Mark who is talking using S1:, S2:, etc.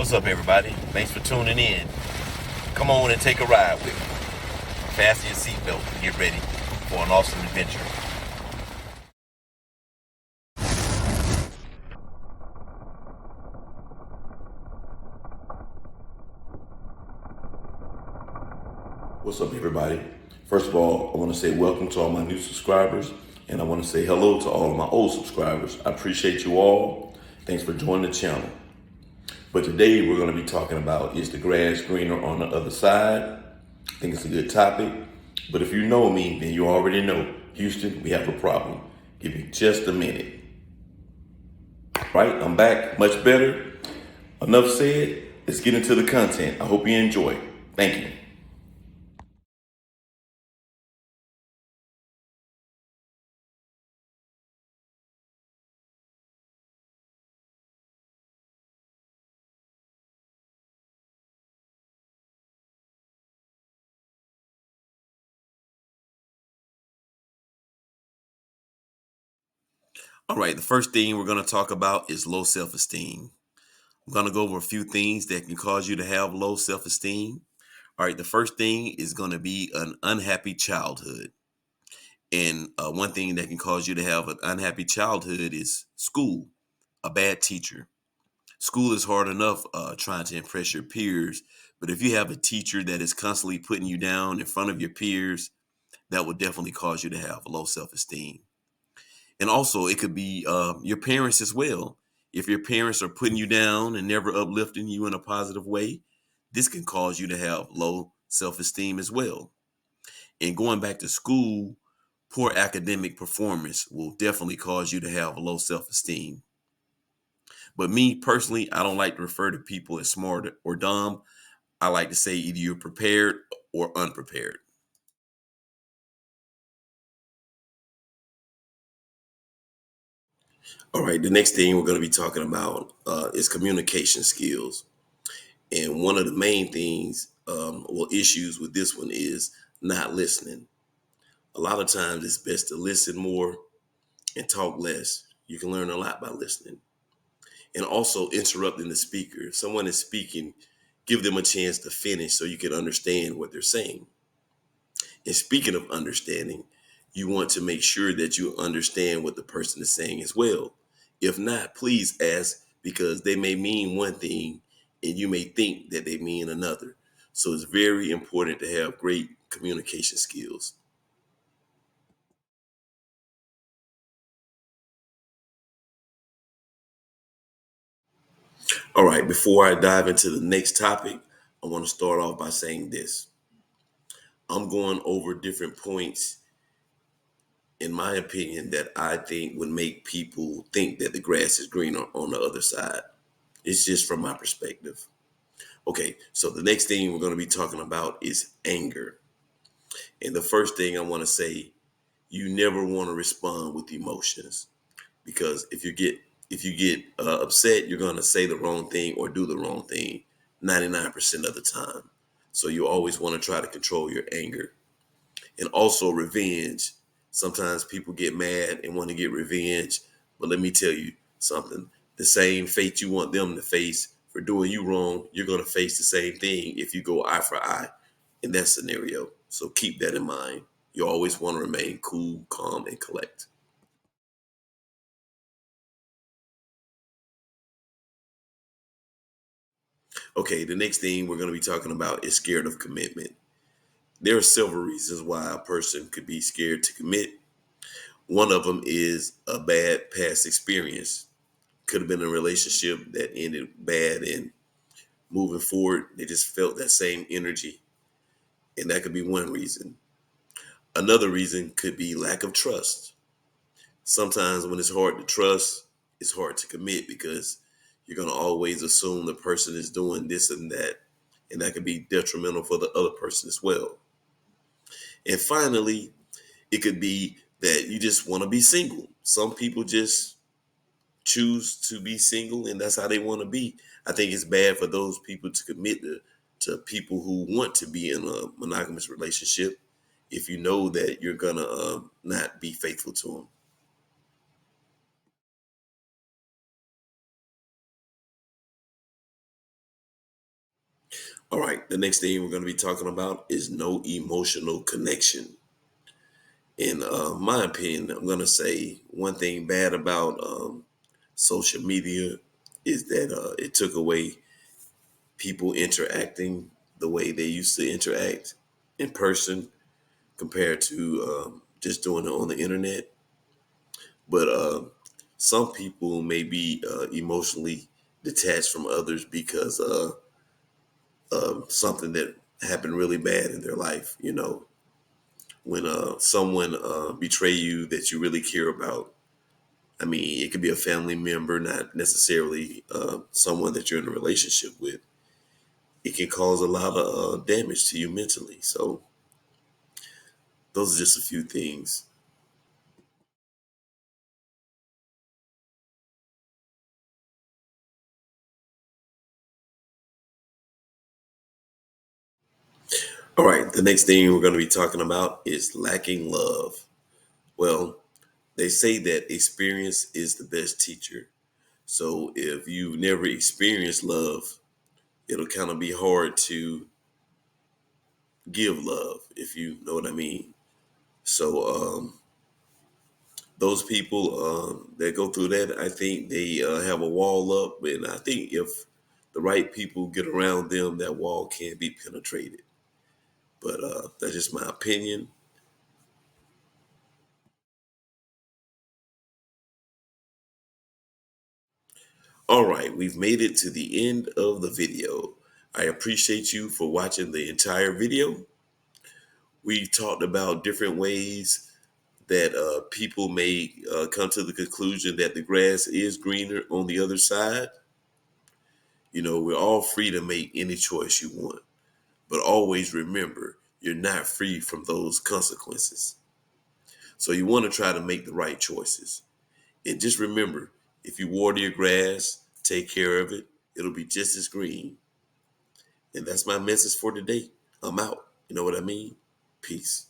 S1: What's up, everybody? Thanks for tuning in. Come on and take a ride with me. Fasten your seatbelt and get ready for an awesome adventure. What's up, everybody? First of all, I want to say welcome to all my new subscribers, and I want to say hello to all of my old subscribers. I appreciate you all. Thanks for joining the channel. But today we're going to be talking about, is the grass greener on the other side? I think it's a good topic. But if you know me, then you already know, Houston, we have a problem. Give me just a minute. Right, I'm back, much better. Enough said, let's get into the content. I hope you enjoy. Thank you. All right, the first thing we're going to talk about is low self-esteem. I'm going to go over a few things that can cause you to have low self-esteem. All right, the first thing is going to be an unhappy childhood. And one thing that can cause you to have an unhappy childhood is school, a bad teacher. School is hard enough trying to impress your peers, but if you have a teacher that is constantly putting you down in front of your peers, that will definitely cause you to have low self-esteem. And also, it could be your parents as well. If your parents are putting you down and never uplifting you in a positive way, this can cause you to have low self-esteem as well. And going back to school, poor academic performance will definitely cause you to have low self-esteem. But me personally, I don't like to refer to people as smart or dumb. I like to say either you're prepared or unprepared. All right, the next thing we're going to be talking about is communication skills. And one of the main things, or issues with this one is not listening. A lot of times it's best to listen more and talk less. You can learn a lot by listening. And also interrupting the speaker. If someone is speaking, give them a chance to finish so you can understand what they're saying. And speaking of understanding, you want to make sure that you understand what the person is saying as well. If not, please ask, because they may mean one thing and you may think that they mean another. So it's very important to have great communication skills. All right, before I dive into the next topic, I want to start off by saying this. I'm going over different points, in my opinion, that I think would make people think that the grass is greener on the other side. It's just from my perspective. Okay, so the next thing we're going to be talking about is anger. And the first thing I want to say, you never want to respond with emotions, because if you get upset, you're going to say the wrong thing or do the wrong thing 99% of the time. So you always want to try to control your anger. And also revenge. Sometimes people get mad and want to get revenge, but let me tell you something. The same fate you want them to face for doing you wrong, you're going to face the same thing if you go eye for eye in that scenario. So keep that in mind. You always want to remain cool, calm, and collect. Okay, the next thing we're going to be talking about is scared of commitment. There are several reasons why a person could be scared to commit. One of them is a bad past experience. Could have been a relationship that ended bad, and moving forward, they just felt that same energy. And that could be one reason. Another reason could be lack of trust. Sometimes when it's hard to trust, it's hard to commit because you're going to always assume the person is doing this and that. And that could be detrimental for the other person as well. And finally, it could be that you just want to be single. Some people just choose to be single and that's how they want to be. I think it's bad for those people to commit to people who want to be in a monogamous relationship if you know that you're going to not be faithful to them. All right, the next thing we're going to be talking about is no emotional connection. In my opinion, I'm going to say one thing bad about social media is that it took away people interacting the way they used to interact in person compared to just doing it on the internet. But some people may be emotionally detached from others because something that happened really bad in their life. You know, when someone betray you that you really care about. I mean, it could be a family member, not necessarily someone that you're in a relationship with. It can cause a lot of damage to you mentally. So those are just a few things. All right, the next thing we're going to be talking about is lacking love. Well, they say that experience is the best teacher. So if you've never experienced love, it'll kind of be hard to give love, if you know what I mean. So those people that go through that, I think they have a wall up, and I think if the right people get around them, that wall can be penetrated. But that's just my opinion. All right, we've made it to the end of the video. I appreciate you for watching the entire video. We talked about different ways that people may come to the conclusion that the grass is greener on the other side. You know, we're all free to make any choice you want, but always remember you're not free from those consequences. So you want to try to make the right choices. And just remember, if you water your grass, take care of it, it'll be just as green. And that's my message for today. I'm out. You know what I mean? Peace.